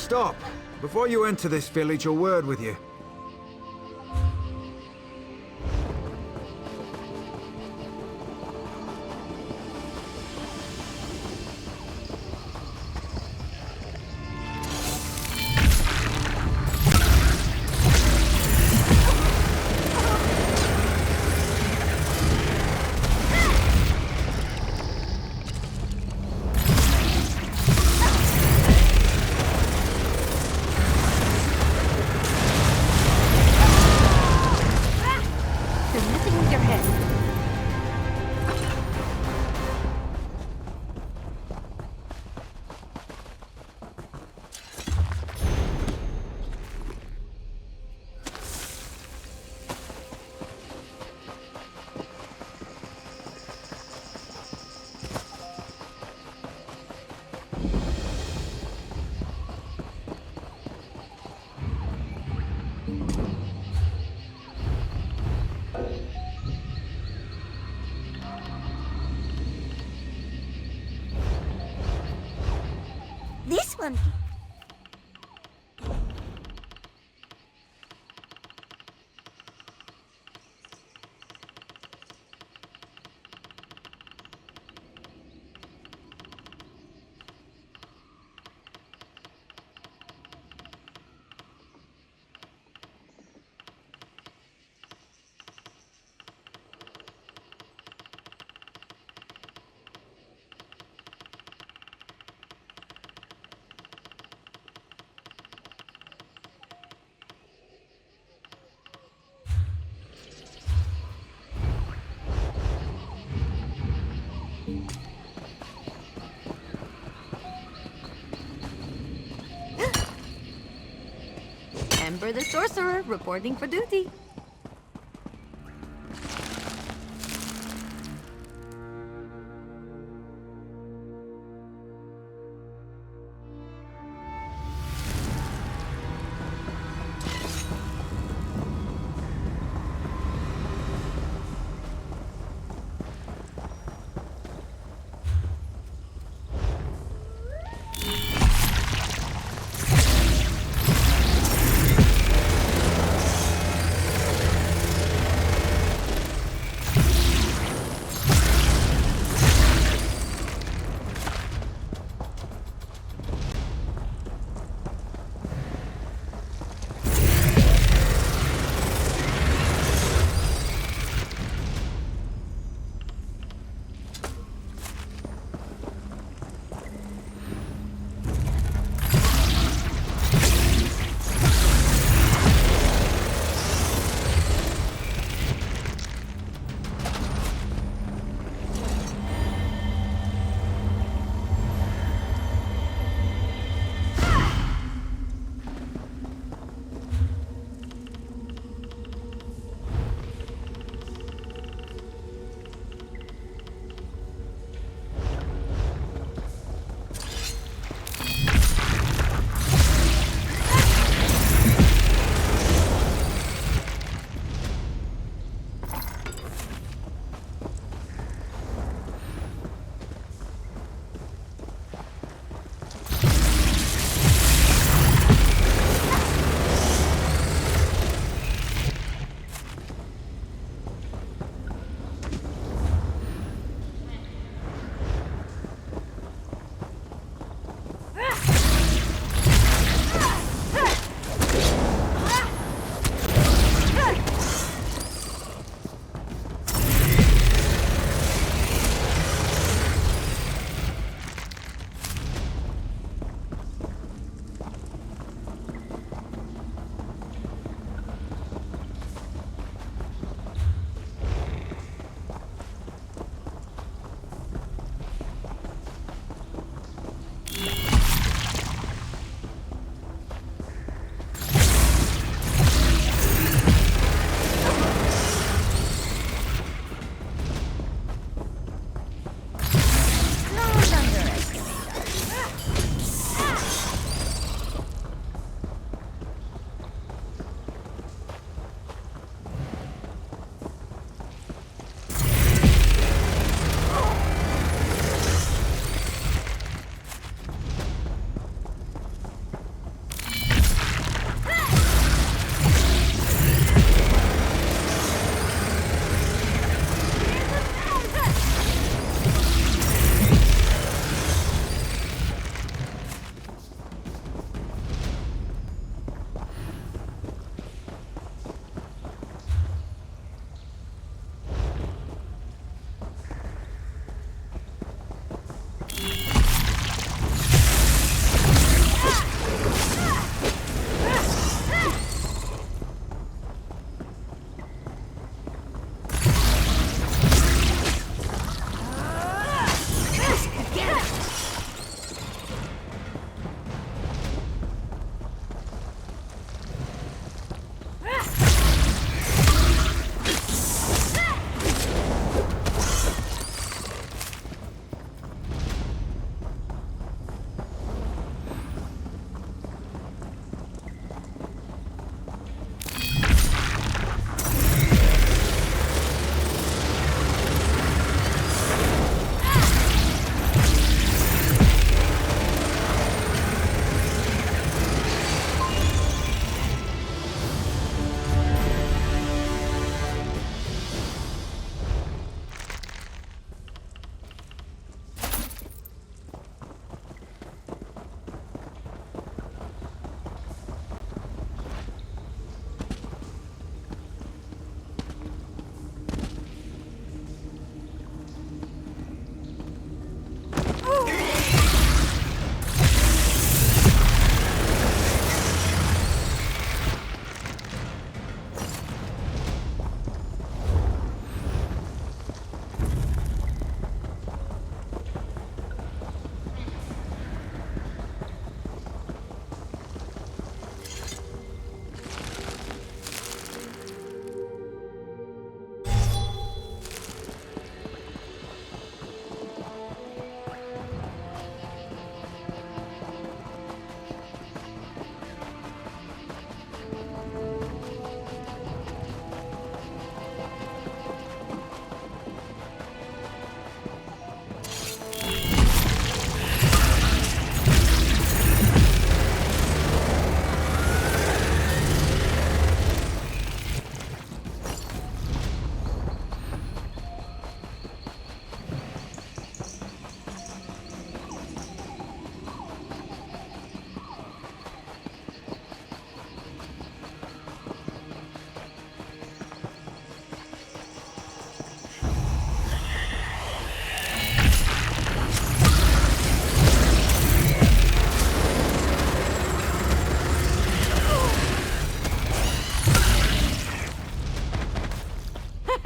stop. Before you enter this village, a word with you. This one. Ember the Sorcerer, reporting for duty.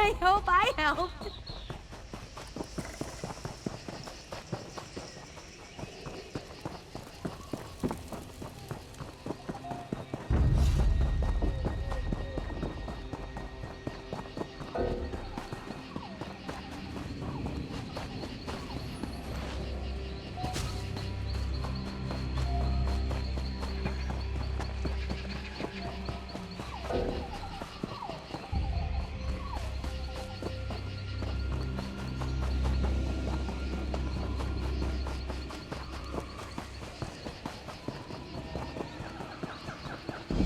I hope I helped.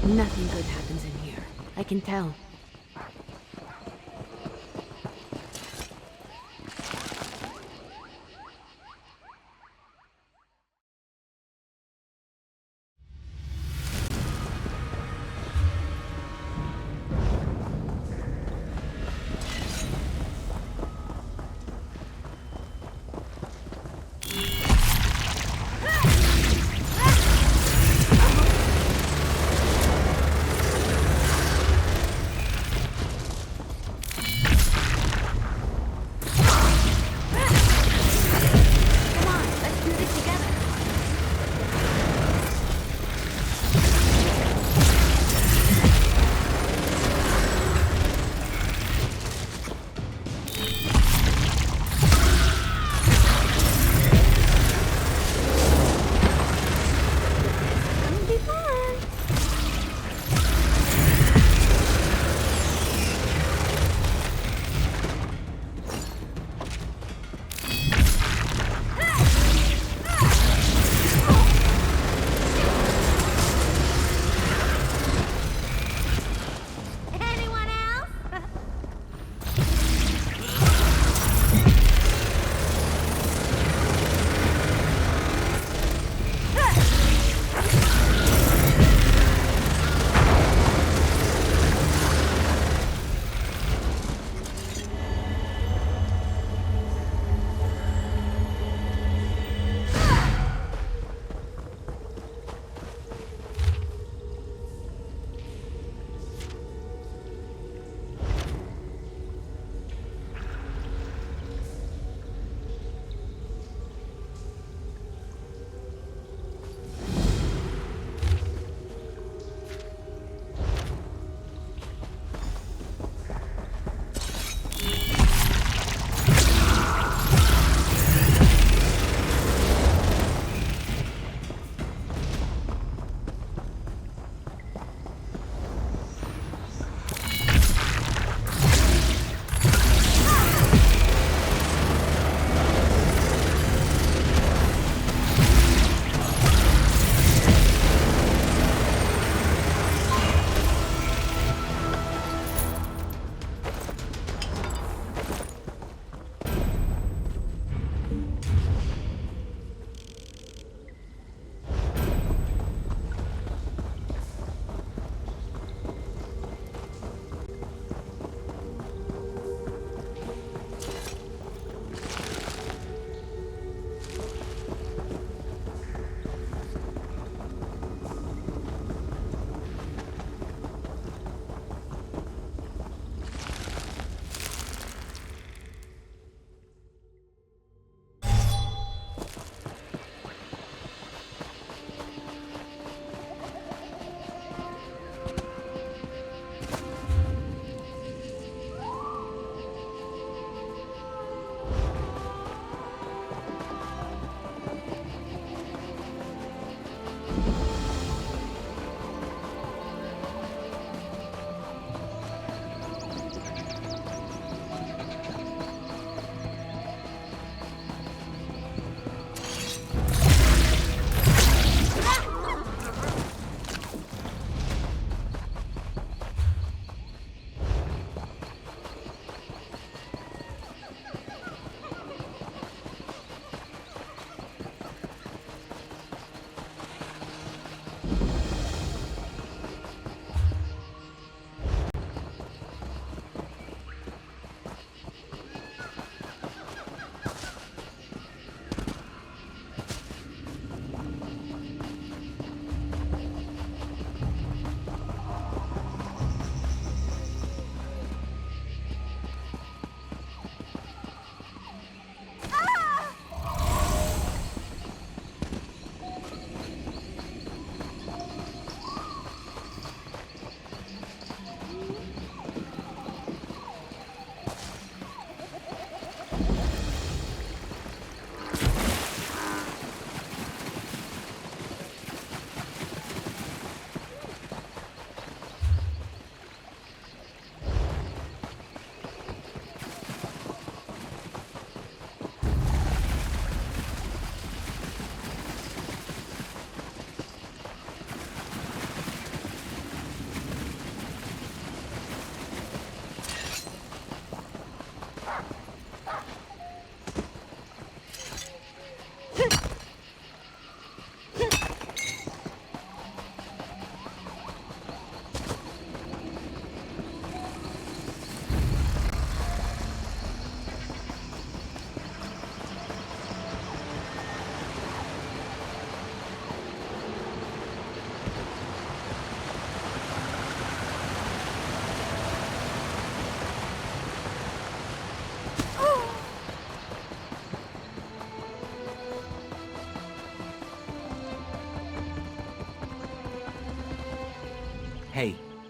Nothing good happens in here. I can tell.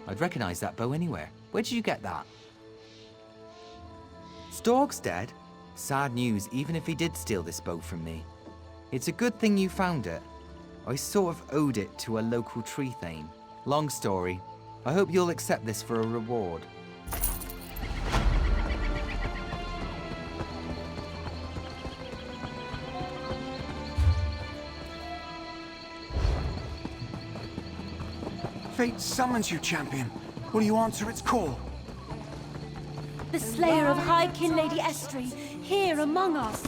I'd recognize that bow anywhere. Where did you get that? Stork's dead? Sad news, even if he did steal this bow from me. It's a good thing you found it. I sort of owed it to a local tree thane. Long story. I hope you'll accept this for a reward. Fate summons you, champion. Will you answer its call? The slayer of Highkin Lady Estri, here among us.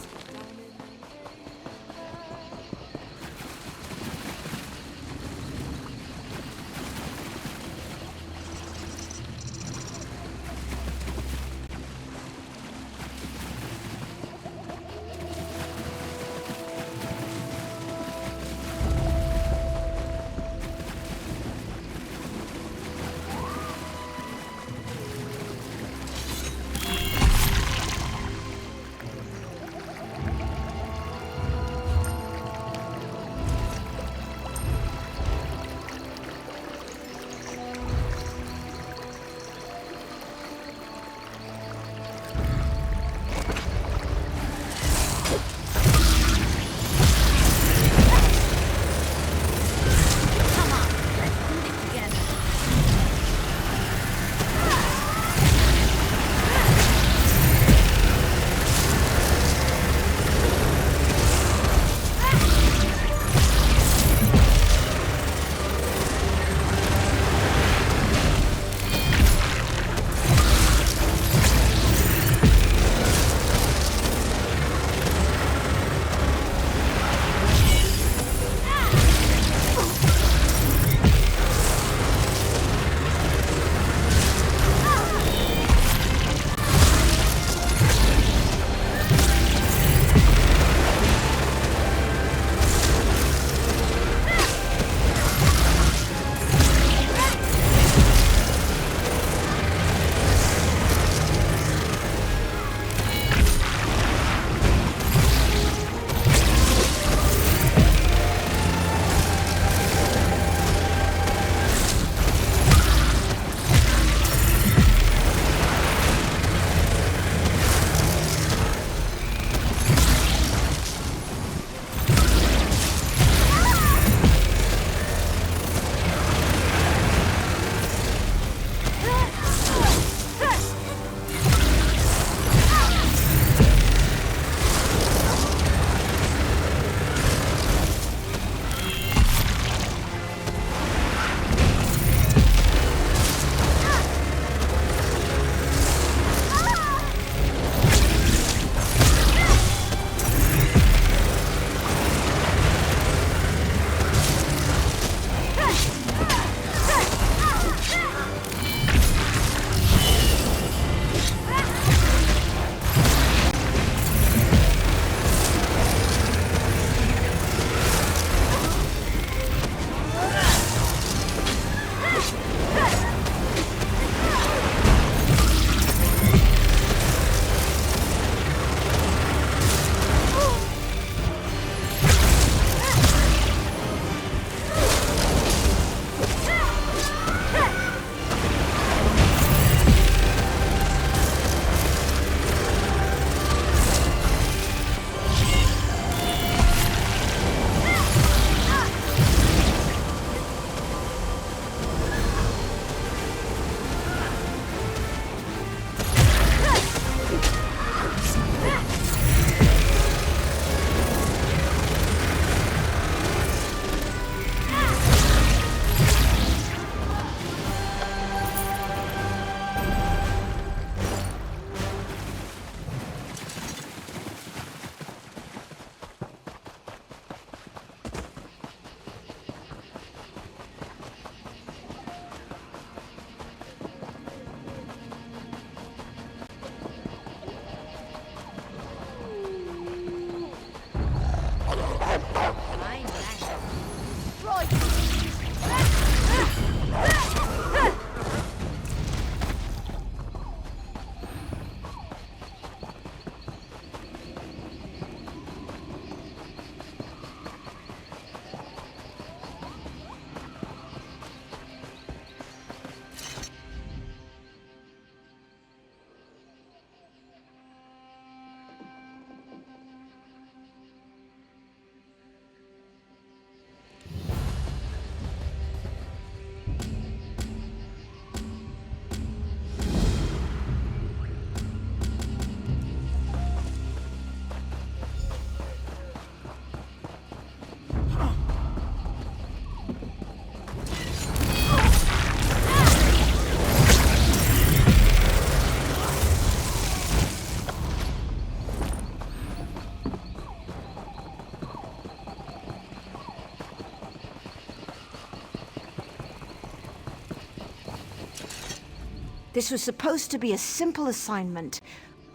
This was supposed to be a simple assignment.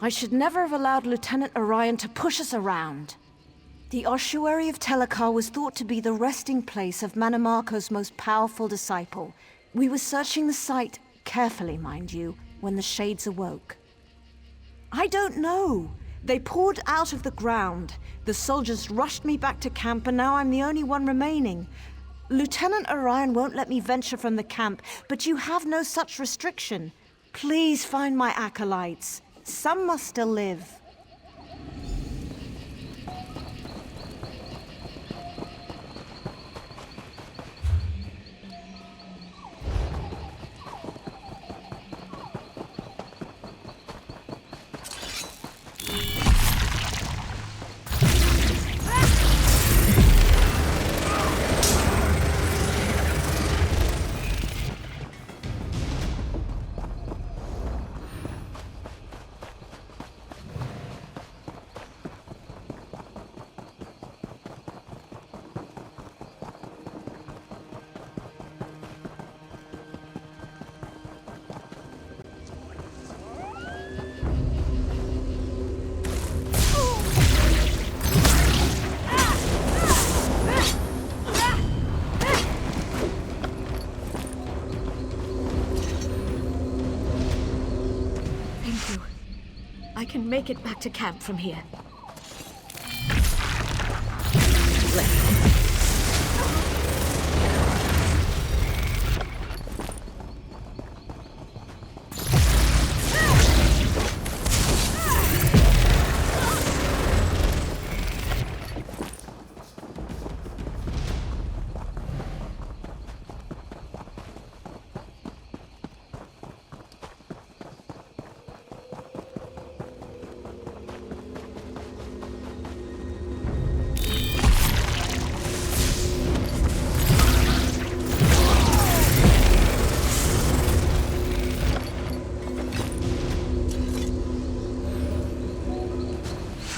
I should never have allowed Lieutenant Orion to push us around. The ossuary of Telekar was thought to be the resting place of Mannimarco's most powerful disciple. We were searching the site, carefully mind you, when the Shades awoke. I don't know. They poured out of the ground. The soldiers rushed me back to camp, and now I'm the only one remaining. Lieutenant Orion won't let me venture from the camp, but you have no such restriction. Please find my acolytes. Some must still live. I can make it back to camp from here.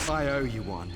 I owe you one.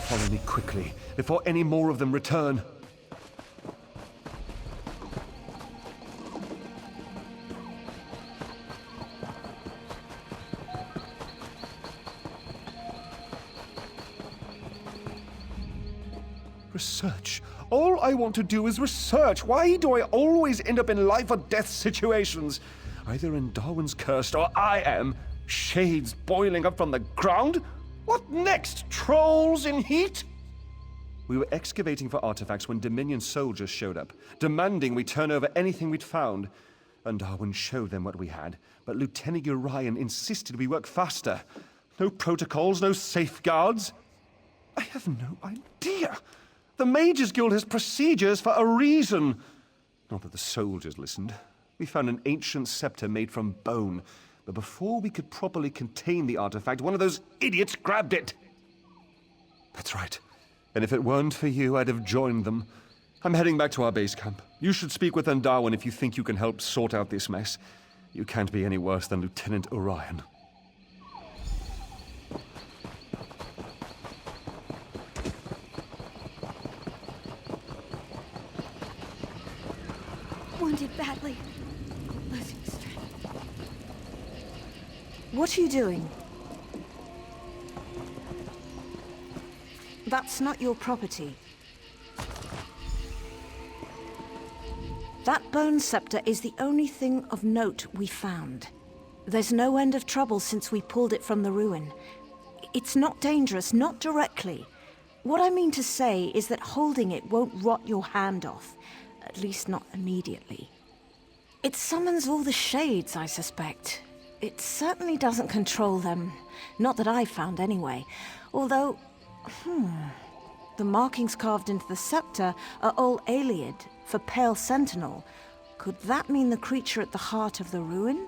Follow me quickly, before any more of them return. Research. All I want to do is research. Why do I always end up in life or death situations? Either in Darwin's cursed or I am. Shades boiling up from the ground? What next? Trolls in heat? We were excavating for artifacts when Dominion soldiers showed up, demanding we turn over anything we'd found. And Darwin showed them what we had, but Lieutenant Orion insisted we work faster. No protocols, no safeguards. I have no idea. The Mages Guild has procedures for a reason. Not that the soldiers listened. We found an ancient scepter made from bone, but before we could properly contain the artifact, one of those idiots grabbed it. That's right. And if it weren't for you, I'd have joined them. I'm heading back to our base camp. You should speak with Darwin if you think you can help sort out this mess. You can't be any worse than Lieutenant Orion. Wounded badly. Losing strength. What are you doing? That's not your property. That bone scepter is the only thing of note we found. There's no end of trouble since we pulled it from the ruin. It's not dangerous, not directly. What I mean to say is that holding it won't rot your hand off. At least not immediately. It summons all the shades, I suspect. It certainly doesn't control them. Not that I've found anyway. Although, the markings carved into the scepter are ur-mage, for Pale Sentinel. Could that mean the creature at the heart of the ruin?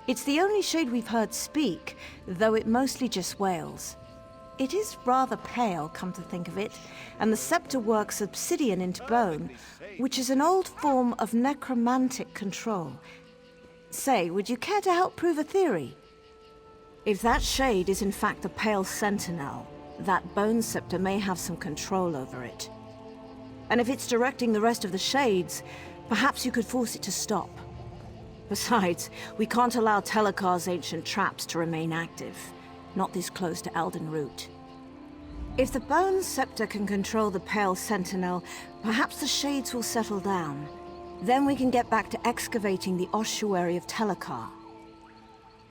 It's the only shade we've heard speak, though it mostly just wails. It is rather pale, come to think of it, and the scepter works obsidian into bone, which is an old form of necromantic control. Say, would you care to help prove a theory? If that shade is in fact the Pale Sentinel, that bone scepter may have some control over it. And if it's directing the rest of the shades, perhaps you could force it to stop. Besides, we can't allow Telekar's ancient traps to remain active, not this close to Elden Root. If the bone scepter can control the Pale Sentinel, perhaps the shades will settle down. Then we can get back to excavating the ossuary of Telekar.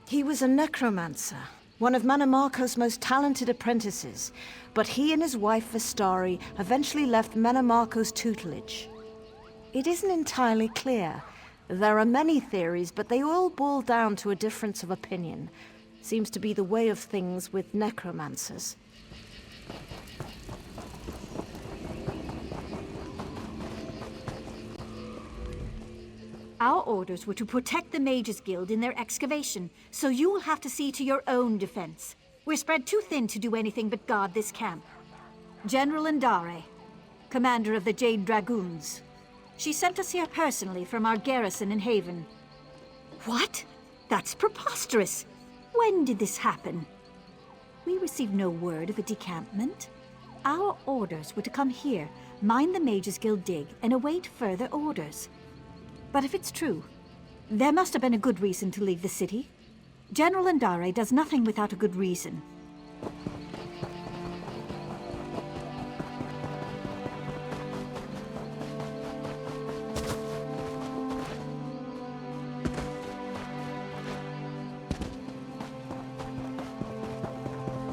He was a necromancer, one of Manamarco's most talented apprentices, but he and his wife Vestari eventually left Manamarco's tutelage. It isn't entirely clear. There are many theories, but they all boil down to a difference of opinion. Seems to be the way of things with necromancers. Our orders were to protect the Mages Guild in their excavation, so you will have to see to your own defense. We're spread too thin to do anything but guard this camp. General Indare, commander of the Jade Dragoons. She sent us here personally from our garrison in Haven. What? That's preposterous! When did this happen? We received no word of a decampment. Our orders were to come here, mine the Mages Guild dig, and await further orders. But if it's true, there must have been a good reason to leave the city. General Indare does nothing without a good reason.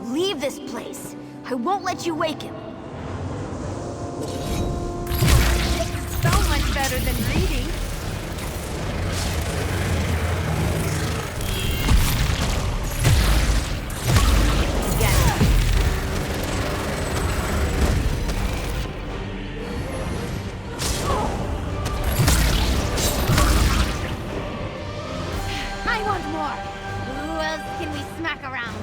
Leave this place. I won't let you wake him. So much better than reading. I want more. Who else can we smack around?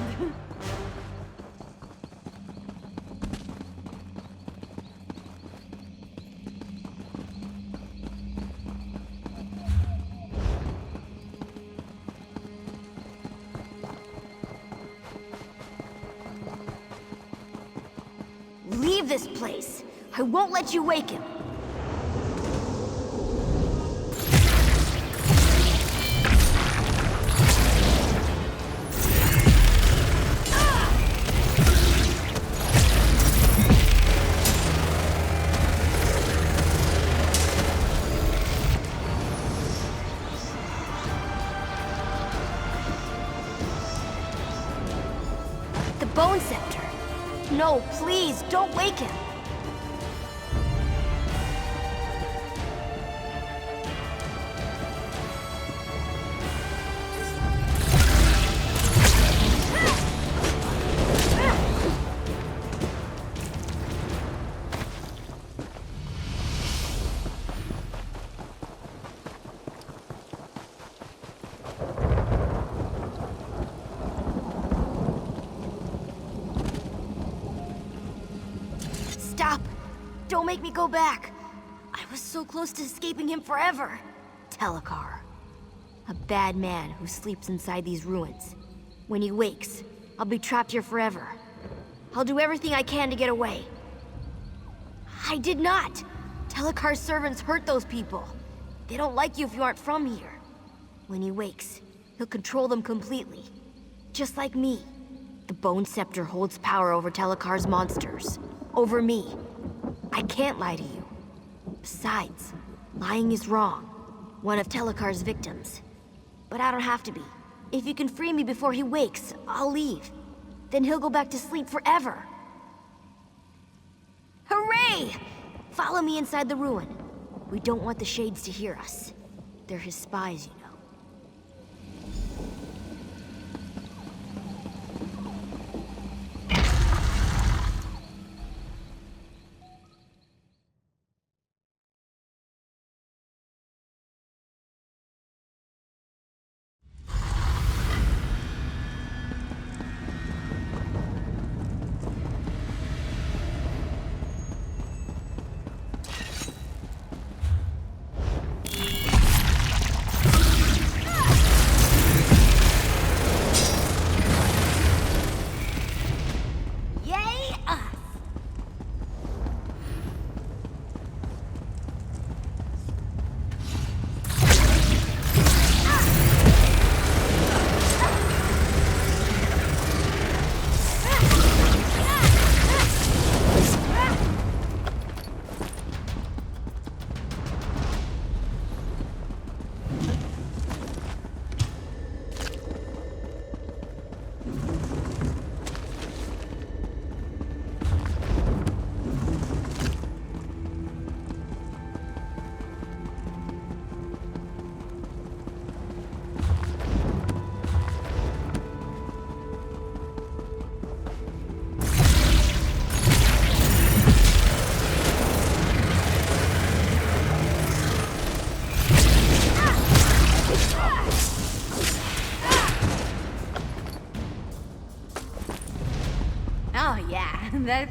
Leave this place. I won't let you wake him. The Bone Scepter. No, please, don't wake him. Stop! Don't make me go back. I was so close to escaping him forever. Telekar. A bad man who sleeps inside these ruins. When he wakes, I'll be trapped here forever. I'll do everything I can to get away. I did not! Telekar's servants hurt those people. They don't like you if you aren't from here. When he wakes, he'll control them completely. Just like me. The Bone Scepter holds power over Telekar's monsters. Over me. I can't lie to you. Besides, lying is wrong. One of Telekar's victims. But I don't have to be. If you can free me before he wakes, I'll leave. Then he'll go back to sleep forever. Hooray! Follow me inside the ruin. We don't want the Shades to hear us. They're his spies, you know.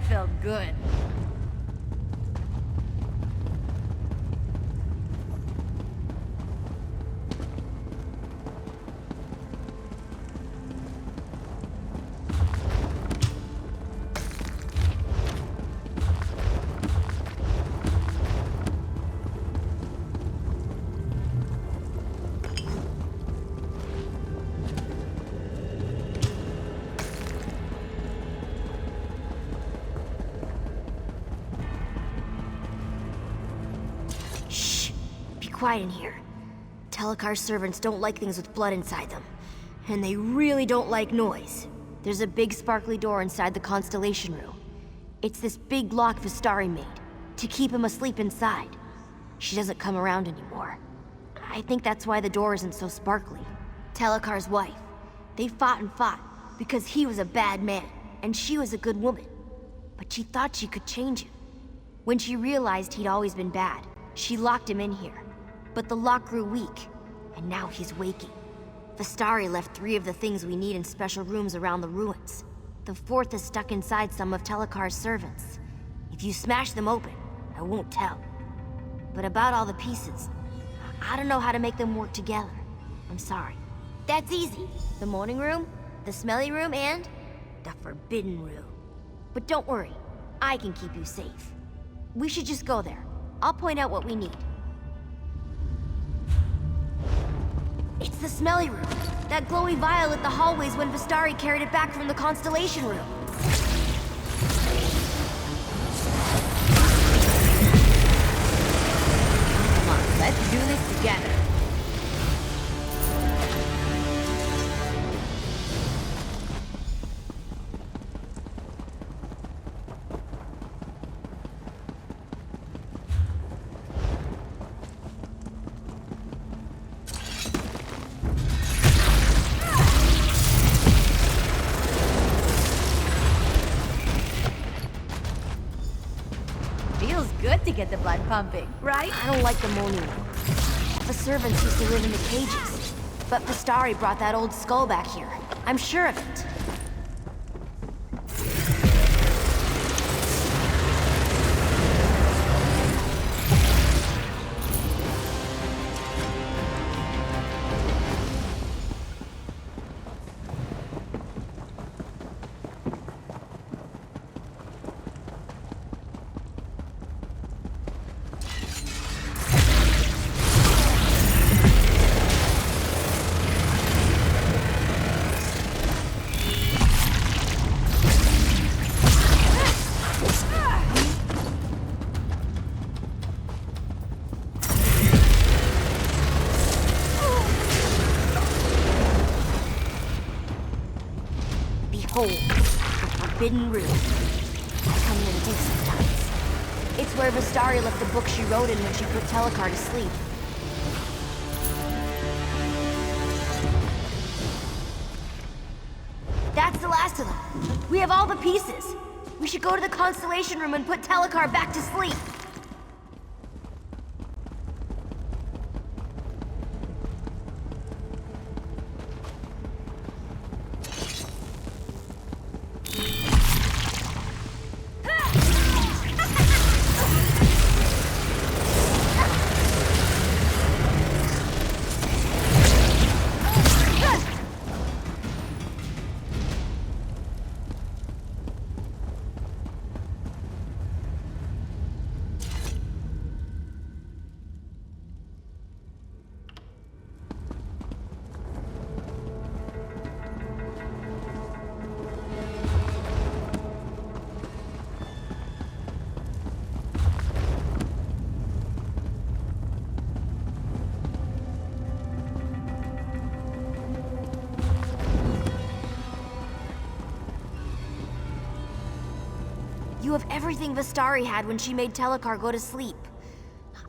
felt good. Quiet in here. Telekar's servants don't like things with blood inside them. And they really don't like noise. There's a big sparkly door inside the Constellation Room. It's this big lock Vistari made, to keep him asleep inside. She doesn't come around anymore. I think that's why the door isn't so sparkly. Telekar's wife. They fought and fought, because he was a bad man, and she was a good woman. But she thought she could change him. When she realized he'd always been bad, she locked him in here. But the lock grew weak, and now he's waking. Vistari left 3 of the things we need in special rooms around the ruins. The 4th is stuck inside some of Telekar's servants. If you smash them open, I won't tell. But about all the pieces, I don't know how to make them work together. I'm sorry. That's easy. The morning room, the smelly room, and the forbidden room. But don't worry, I can keep you safe. We should just go there. I'll point out what we need. It's the smelly room. That glowy vial lit the hallways when Vistari carried it back from the Constellation Room. Come on, let's do this together. Good to get the blood pumping, right? I don't like the morning room. The servants used to live in the cages. But Vistari brought that old skull back here. I'm sure of it. Behold, the forbidden room. I come here to think sometimes. It's where Vistari left the book she wrote in when she put Telekar to sleep. That's the last of them. We have all the pieces. We should go to the Constellation Room and put Telekar back to sleep. You have everything Vistari had when she made Telekar go to sleep.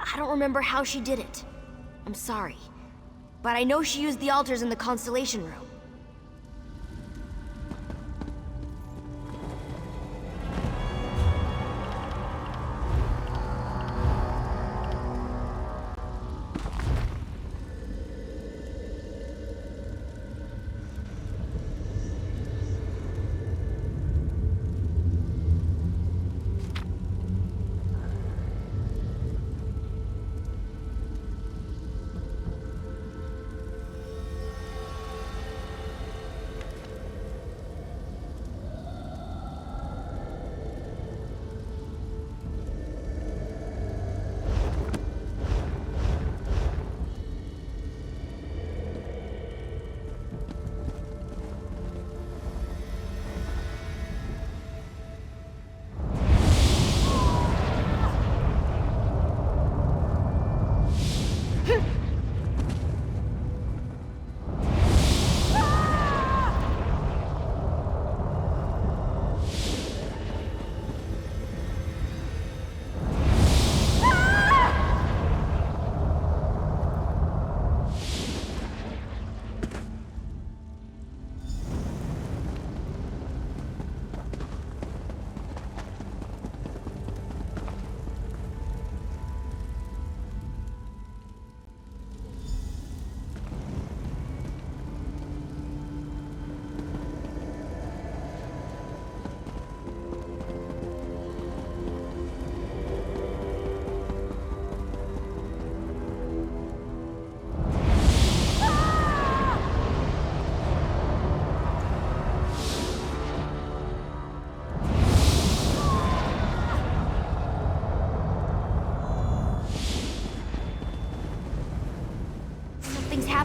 I don't remember how she did it. I'm sorry. But I know she used the altars in the Constellation Room.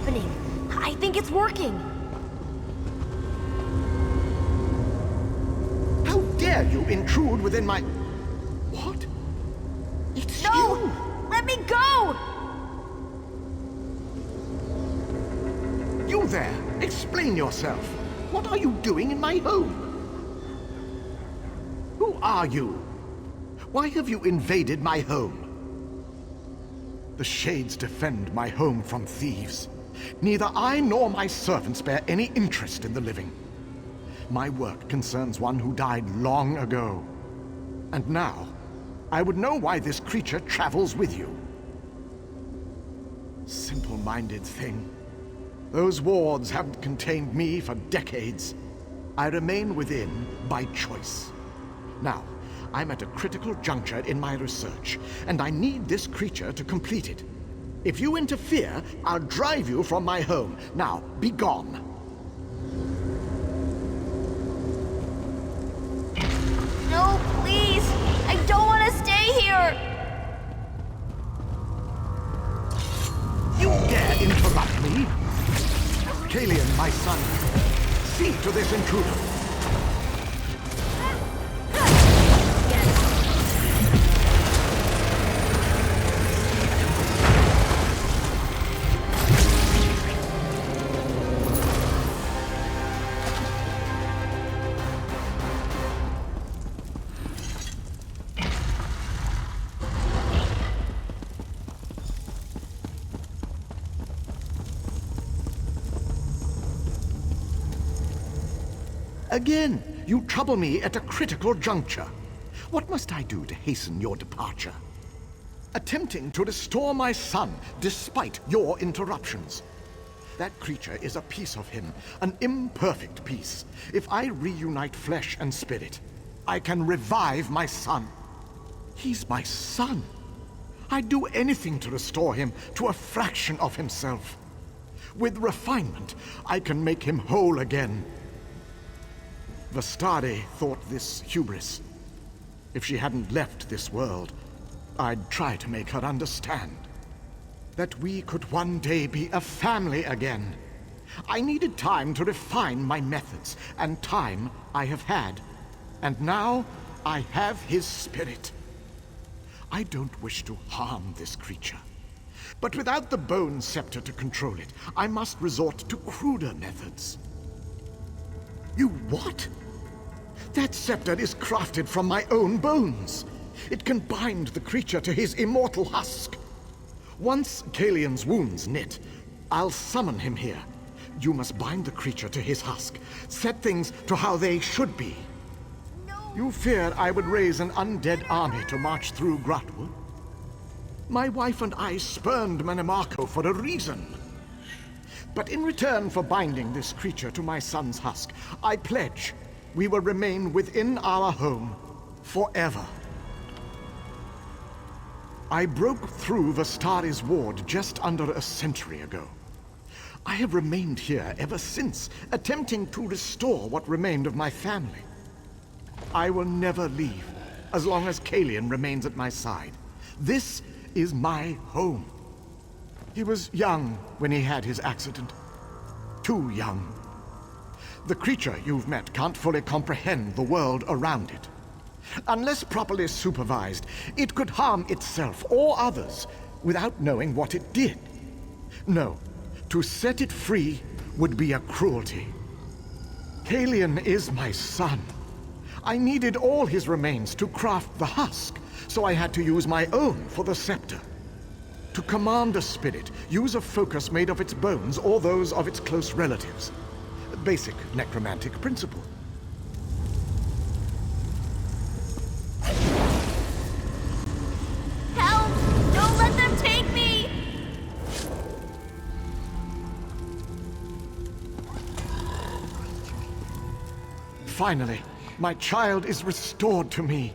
happening. I think it's working. How dare you intrude within my... What? It's No! you! Let me go! You there! Explain yourself. What are you doing in my home? Who are you? Why have you invaded my home? The Shades defend my home from thieves. Neither I nor my servants bear any interest in the living. My work concerns one who died long ago. And now, I would know why this creature travels with you. Simple-minded thing. Those wards haven't contained me for decades. I remain within by choice. Now, I'm at a critical juncture in my research, and I need this creature to complete it. If you interfere, I'll drive you from my home. Now, be gone. No, please! I don't want to stay here! You dare interrupt me? Kalian, my son, see to this intruder. Again, you trouble me at a critical juncture. What must I do to hasten your departure? Attempting to restore my son, despite your interruptions. That creature is a piece of him, an imperfect piece. If I reunite flesh and spirit, I can revive my son. He's my son. I'd do anything to restore him to a fraction of himself. With refinement, I can make him whole again. Vestari thought this hubris. If she hadn't left this world, I'd try to make her understand that we could one day be a family again. I needed time to refine my methods, and time I have had. And now I have his spirit. I don't wish to harm this creature. But without the bone scepter to control it, I must resort to cruder methods. You what? That scepter is crafted from my own bones. It can bind the creature to his immortal husk. Once Kalian's wounds knit, I'll summon him here. You must bind the creature to his husk, set things to how they should be. No. You feared I would raise an undead army to march through Grotwood? My wife and I spurned Manimarco for a reason. But in return for binding this creature to my son's husk, I pledge we will remain within our home forever. I broke through Vestari's ward just under a century ago. I have remained here ever since, attempting to restore what remained of my family. I will never leave, as long as Kalian remains at my side. This is my home. He was young when he had his accident. Too young. The creature you've met can't fully comprehend the world around it. Unless properly supervised, it could harm itself or others without knowing what it did. No, to set it free would be a cruelty. Kalian is my son. I needed all his remains to craft the husk, so I had to use my own for the scepter. To command a spirit, use a focus made of its bones or those of its close relatives. Basic necromantic principle. Help! Don't let them take me! Finally, my child is restored to me.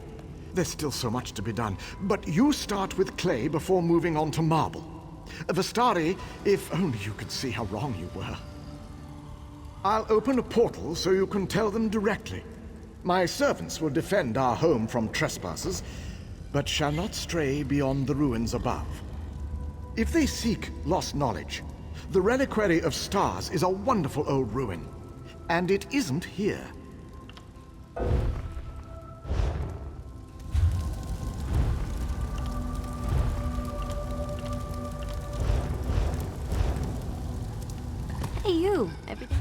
There's still so much to be done, but you start with clay before moving on to marble. Vestari, if only you could see how wrong you were. I'll open a portal so you can tell them directly. My servants will defend our home from trespassers, but shall not stray beyond the ruins above. If they seek lost knowledge, The Reliquary of Stars is a wonderful old ruin. And it isn't here. Hey, you. Everything?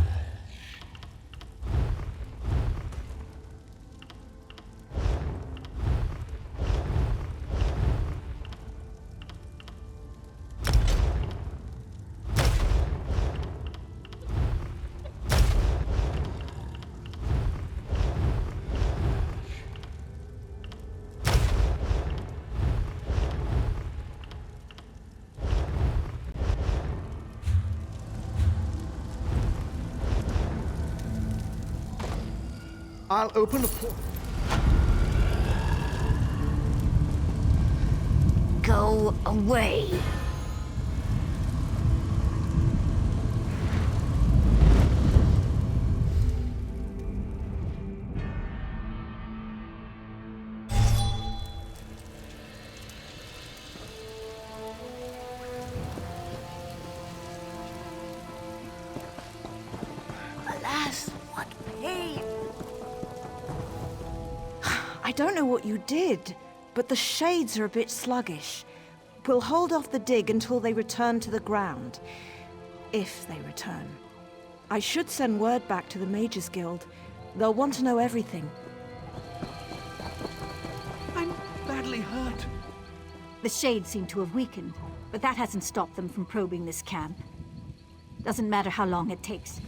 I'll open a portal. Go away. Alas, what pain! I don't know what you did, but the shades are a bit sluggish. We'll hold off the dig until they return to the ground. If they return. I should send word back to the Mages Guild. They'll want to know everything. I'm badly hurt. The shades seem to have weakened, but that hasn't stopped them from probing this camp. Doesn't matter how long it takes.